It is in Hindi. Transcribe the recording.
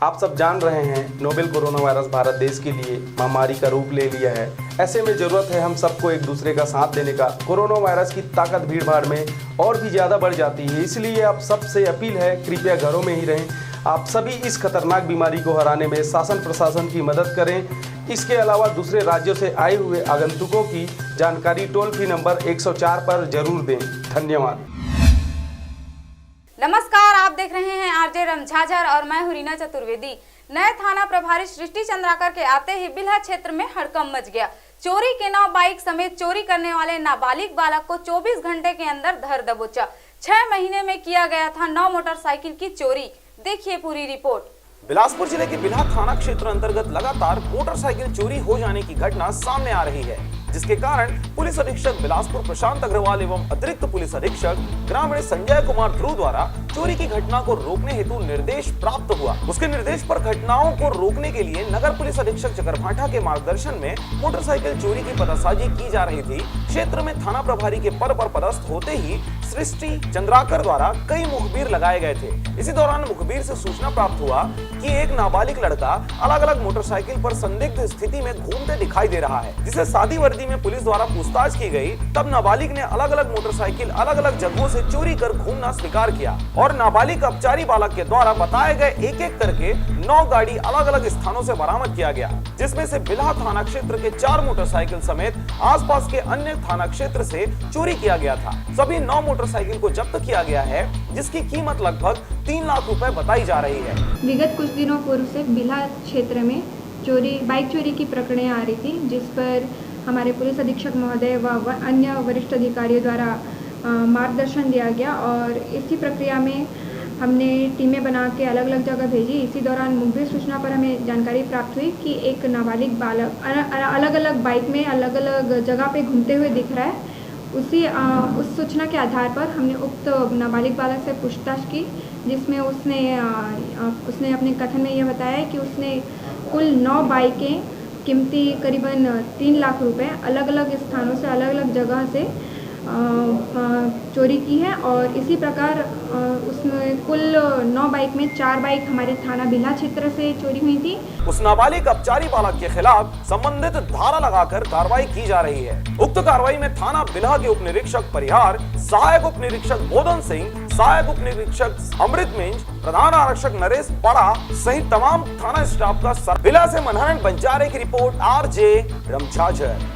आप सब जान रहे हैं नोवेल कोरोना वायरस भारत देश के लिए महामारी का रूप ले लिया है। ऐसे में जरूरत है हम सबको एक दूसरे का साथ देने का। कोरोना वायरस की ताकत भीड़ भाड़ में और भी ज़्यादा बढ़ जाती है, इसलिए आप सबसे अपील है कृपया घरों में ही रहें। आप सभी इस खतरनाक बीमारी को हराने में शासन प्रशासन की मदद करें। इसके अलावा दूसरे राज्यों से आए हुए आगंतुकों की जानकारी टोल फ्री नंबर 104 पर जरूर दें। धन्यवाद। नमस्कार, आप देख रहे हैं आरजे रमझाझर और मैं हूं रीना चतुर्वेदी। नए थाना प्रभारी सृष्टि चंद्राकर के आते ही बिल्हा क्षेत्र में हड़कंप मच गया। चोरी के नाव बाइक समेत चोरी करने वाले नाबालिग बालक को 24 घंटे के अंदर धर दबोचा। 6 महीने में किया गया था 9 मोटरसाइकिल की चोरी। देखिए पूरी रिपोर्ट। बिलासपुर जिले के बिल्हा थाना क्षेत्र अंतर्गत लगातार मोटरसाइकिल चोरी हो जाने की घटना सामने आ रही है, जिसके कारण पुलिस अधीक्षक बिलासपुर प्रशांत अग्रवाल एवं अतिरिक्त पुलिस अधीक्षक ग्रामीण संजय कुमार ध्रुव द्वारा चोरी की घटना को रोकने हेतु निर्देश प्राप्त हुआ। उसके निर्देश पर घटनाओं को रोकने के लिए नगर पुलिस अधीक्षक चकरभाठा के मार्गदर्शन में मोटरसाइकिल चोरी की पतासाजी की जा रही थी। क्षेत्र में थाना प्रभारी के पद पर पदस्थ होते ही सृष्टि चंद्राकर द्वारा कई मुखबिर लगाए गए थे। इसी दौरान मुखबिर से सूचना प्राप्त हुआ कि एक नाबालिग लड़का अलग अलग मोटरसाइकिल पर संदिग्ध स्थिति में घूमते दिखाई दे रहा है, जिसे सादी वर्दी में पुलिस द्वारा पूछताछ की गई। तब नाबालिग ने अलग अलग मोटरसाइकिल अलग अलग जगहों से चोरी कर घूमना स्वीकार किया और नाबालिग अपचारी बालक के द्वारा बताए गए एक एक करके 9 गाड़ी अलग अलग स्थानों से बरामद किया गया, जिसमें से बिल्हा थाना क्षेत्र के 4 मोटरसाइकिल समेत आसपास के अन्य थाना क्षेत्र से चोरी किया गया था। सभी 9 मोटरसाइकिल को जब्त किया गया है, जिसकी कीमत लगभग 3 लाख रुपए बताई जा रही है। विगत कुछ दिनों पूर्व से बिल्हा क्षेत्र में बाइक चोरी की प्रकरणें आ रही थी, जिस पर हमारे पुलिस अधीक्षक महोदय व अन्य वरिष्ठ अधिकारियों द्वारा मार्गदर्शन दिया गया और इसी प्रक्रिया में हमने टीमें बना के अलग अलग जगह भेजी। इसी दौरान मुखबिर सूचना पर हमें जानकारी प्राप्त हुई कि एक नाबालिग बालक अलग अलग बाइक में अलग अलग जगह पे घूमते हुए दिख रहा है। उस सूचना के आधार पर हमने उक्त नाबालिग बालक से पूछताछ की, जिसमें उसने अपने कथन में यह बताया कि उसने कुल 9 बाइकें कीमती करीबन 3 लाख रुपए अलग अलग स्थानों से अलग अलग जगह से चोरी की है और इसी प्रकार उसमें कुल 9 बाइक में 4 बाइक हमारे थाना बिल्हा क्षेत्र से चोरी हुई थी। उस नाबालिग अपचारी बालक के खिलाफ संबंधित धारा लगाकर कार्रवाई की जा रही है। उक्त कार्रवाई में थाना बिल्हा के उप निरीक्षक परिहार, सहायक उप निरीक्षक बोधन सिंह, सहायक उप निरीक्षक अमृत मिंज, प्रधान आरक्षक नरेश पड़ा सहित तमाम थाना स्टाफ का बिल्हा से मनहरन बंजारे की रिपोर्ट आरजे रमझाझर।